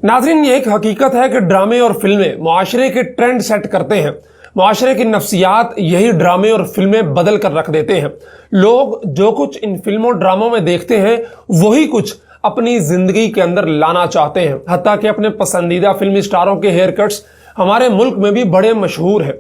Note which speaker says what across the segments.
Speaker 1: नाज़रीन, ये एक हकीकत है कि ड्रामे और फिल्में मुआशरे के ट्रेंड सेट करते हैं। मुआशरे की नफ्सियात यही ड्रामे और फिल्में बदल कर रख देते हैं। लोग जो कुछ इन फिल्मों ड्रामों में देखते हैं वही कुछ अपनी जिंदगी के अंदर लाना चाहते हैं। हत्ता कि अपने पसंदीदा फिल्मी स्टारों के हेयर कट्स हमारे मुल्क में भी बड़े मशहूर हैं।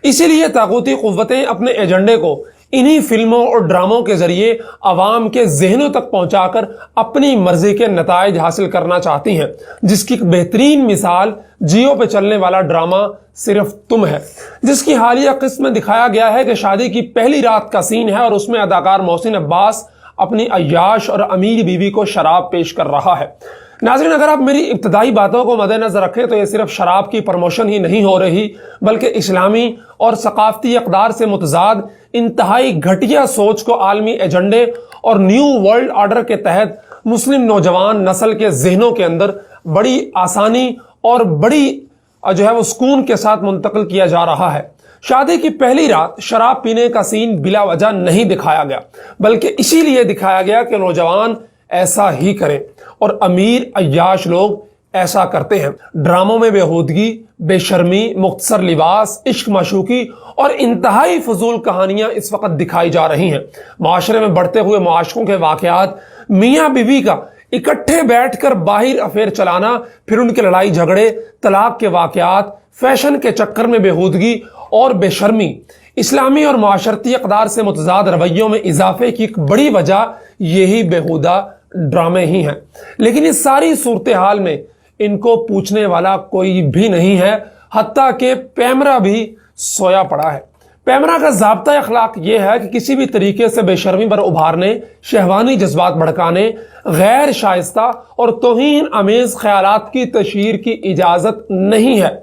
Speaker 1: इसीलिए तागूती कुव्वतें अपने एजेंडे को इन्हीं फिल्मों और ड्रामों के जरिए अवाम के जहनों तक पहुंचाकर अपनी मर्जी के नताइज हासिल करना चाहती हैं, जिसकी एक बेहतरीन मिसाल जियो पे चलने वाला ड्रामा सिर्फ तुम है, जिसकी हालिया किस्त में दिखाया गया है कि शादी की पहली रात का सीन है और उसमें अदाकार मोहसिन अब्बास अपनी अय्याश और अमीर बीवी को शराब पेश कर रहा है। नाज़रीन, अगर आप मेरी इब्तदाई बातों को मद्देनजर रखें तो ये सिर्फ शराब की प्रमोशन ही नहीं हो रही, बल्कि इस्लामी और सकाफती अक़दार से मुतजाद इंतहाई घटिया सोच को आलमी एजेंडे और न्यू वर्ल्ड ऑर्डर के तहत मुस्लिम नौजवान नस्ल के जहनों के अंदर बड़ी आसानी और बड़ी वो सुकून के साथ मुंतकिल किया जा रहा है। शादी की पहली रात शराब पीने का सीन बिला वजह नहीं दिखाया गया, बल्कि इसीलिए दिखाया गया कि नौजवान ऐसा ही करें और अमीर अय्याश लोग ऐसा करते हैं। ड्रामों में बेहूदगी, बेशर्मी, मुख्तसर लिबास, इश्क माशूकी और इंतहाई फजूल कहानियां इस वक्त दिखाई जा रही हैं। माशरे में बढ़ते हुए मुआशकों के वाकयात, मियाँ बीवी का इकट्ठे बैठकर बाहर अफेयर चलाना, फिर उनके लड़ाई झगड़े, तलाक के वाकयात, फैशन के चक्कर में बेहूदगी और बेशर्मी, इस्लामी और माशरती अक़दार से मुतजाद रवैयों में इजाफे की एक बड़ी वजह यही बेहुदा ड्रामे ही हैं। लेकिन इस सारी सूरत हाल में इनको पूछने वाला कोई भी नहीं है, हत्ता कि पैमरा भी सोया पड़ा है। पैमरा का ज़ाब्ता अखलाक ये है कि किसी भी तरीके से बेशर्मी पर उभारने, शहवानी जज्बात भड़काने, गैर शाइस्ता और तौहीन आमेज ख्यालात की तशहीर की इजाज़त नहीं है।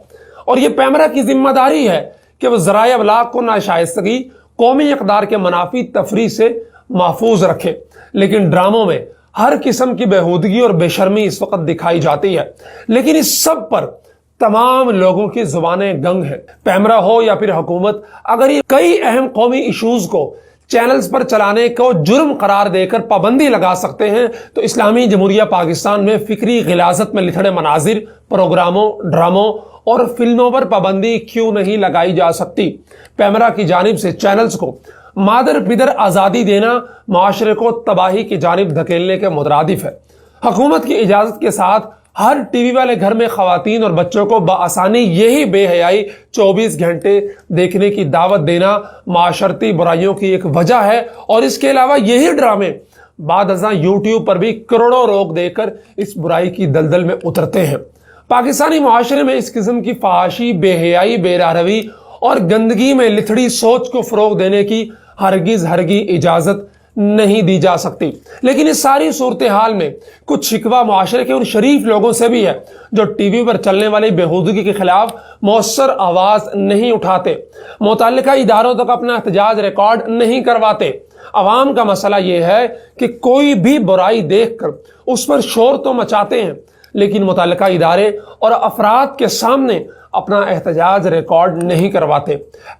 Speaker 1: और ये पैमरा की जिम्मेदारी है कि वह ज़राए अबलाग को नाशाइस्तगी, कौमी इक़दार के मनाफी तफरी से महफूज रखे। लेकिन ड्रामों में हर किस्म की बेहूदगी और बेशर्मी इस वक्त दिखाई जाती है, लेकिन इस सब पर तमाम लोगों की जुबानें गंग हैं। पैमरा हो या फिर हुकूमत, अगर ये कई अहम कौमी इशूज को चैनल्स पर चलाने को जुर्म करार देकर पाबंदी लगा सकते हैं, तो इस्लामी जमहूरिया पाकिस्तान में फिक्री गिलाजत में लिथड़े मनाजिर, प्रोग्रामों, ड्रामों और फिल्मों पर पाबंदी क्यों नहीं लगाई जा सकती। पैमरा की जानिब से चैनल्स को मादर पिदर आज़ादी देना माशरे को तबाही की जानिब धकेलने के मुतरादिफ है। हुकूमत की इजाज़त के साथ हर टीवी वाले घर में खवातीन और बच्चों को बआसानी यही बेहयाई 24 घंटे देखने की दावत देना माशरती बुराइयों की एक वजह है। और इसके अलावा यही ड्रामे बाद अज़ां यूट्यूब पर भी करोड़ों लोग देखकर इस बुराई की दलदल में उतरते हैं। पाकिस्तानी मुआशरे में इस किस्म की फहाशी, बेहयाई, बेरारवी और गंदगी में लिथड़ी सोच को फरोग देने की हरगिज इजाजत नहीं दी जा सकती। लेकिन इस सारी सूरत हाल में कुछ शिकवा मुआशरे के उन शरीफ लोगों से भी है जो टीवी पर चलने वाली बेहूदगी के खिलाफ मौसर आवाज नहीं उठाते, मुतल्लिका इदारों तक अपना एहतजाज रिकॉर्ड नहीं करवाते। अवाम का मसला यह है कि कोई भी बुराई देखकर उस पर शोर तो मचाते हैं, लेकिन मुतल्लिका इदारे और अफराद के सामने अपना एहतजाज रिकॉर्ड नहीं करवाते।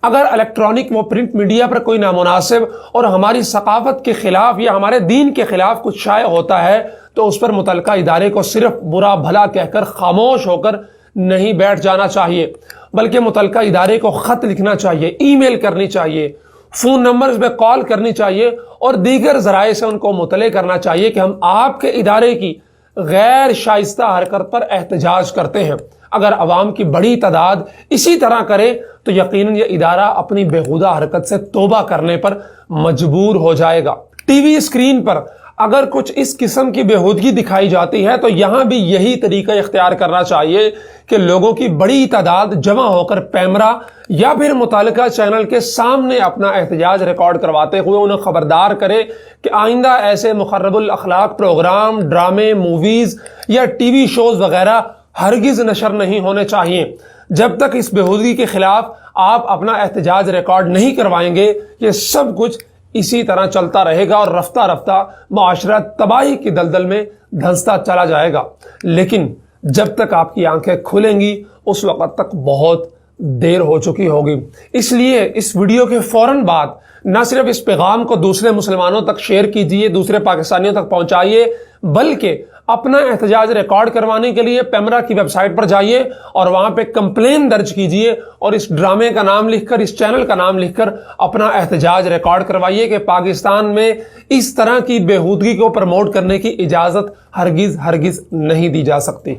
Speaker 1: अगर इलेक्ट्रॉनिक व प्रिंट मीडिया पर कोई नामुनासिब और हमारी सकाफत के खिलाफ या हमारे दीन के खिलाफ कुछ शाया होता है तो उस पर मुतल्लिका इदारे को सिर्फ बुरा भला कहकर खामोश होकर नहीं बैठ जाना चाहिए, बल्कि मुतल्लिका इदारे को खत लिखना चाहिए, ईमेल करनी चाहिए, फोन नंबर पे कॉल करनी चाहिए और दीगर जराए से उनको मुतले करना चाहिए कि हम आपके इदारे की गैर शाइस्ता हरकत पर एहतजाज करते हैं। अगर अवाम की बड़ी तादाद इसी तरह करे तो यकीनन यह इदारा अपनी बेहुदा हरकत से तौबा करने पर मजबूर हो जाएगा। टीवी स्क्रीन पर अगर कुछ इस किस्म की बेहूदगी दिखाई जाती है तो यहां भी यही तरीका इख्तियार करना चाहिए कि लोगों की बड़ी तादाद जमा होकर पैमरा या फिर मुतालिका चैनल के सामने अपना एहतजाज रिकॉर्ड करवाते हुए उन्हें खबरदार करे कि आइंदा ऐसे मुखर्रबुल अखलाक प्रोग्राम, ड्रामे, मूवीज या टीवी शोज वगैरह हरगिज नशर नहीं होने चाहिए। जब तक इस बेहूदगी के खिलाफ आप अपना एहतजाज रिकॉर्ड नहीं करवाएंगे, ये सब कुछ इसी तरह चलता रहेगा और रफ्ता रफ्ता माशरा तबाही की दलदल में धंसता चला जाएगा। लेकिन जब तक आपकी आंखें खुलेंगी उस वक्त तक बहुत دیر ہو چکی ہوگی۔ اس لیے اس ویڈیو کے فوراً بعد نہ صرف اس پیغام کو دوسرے مسلمانوں تک شیئر کیجئے، دوسرے پاکستانیوں تک پہنچائیے، بلکہ اپنا احتجاج ریکارڈ کروانے کے لیے پیمرا کی ویب سائٹ پر جائیے اور وہاں پہ کمپلین درج کیجئے اور اس ڈرامے کا نام لکھ کر، اس چینل کا نام لکھ کر اپنا احتجاج ریکارڈ کروائیے کہ پاکستان میں اس طرح کی بےہودگی کو پروموٹ کرنے کی اجازت ہرگز نہیں دی جا سکتی۔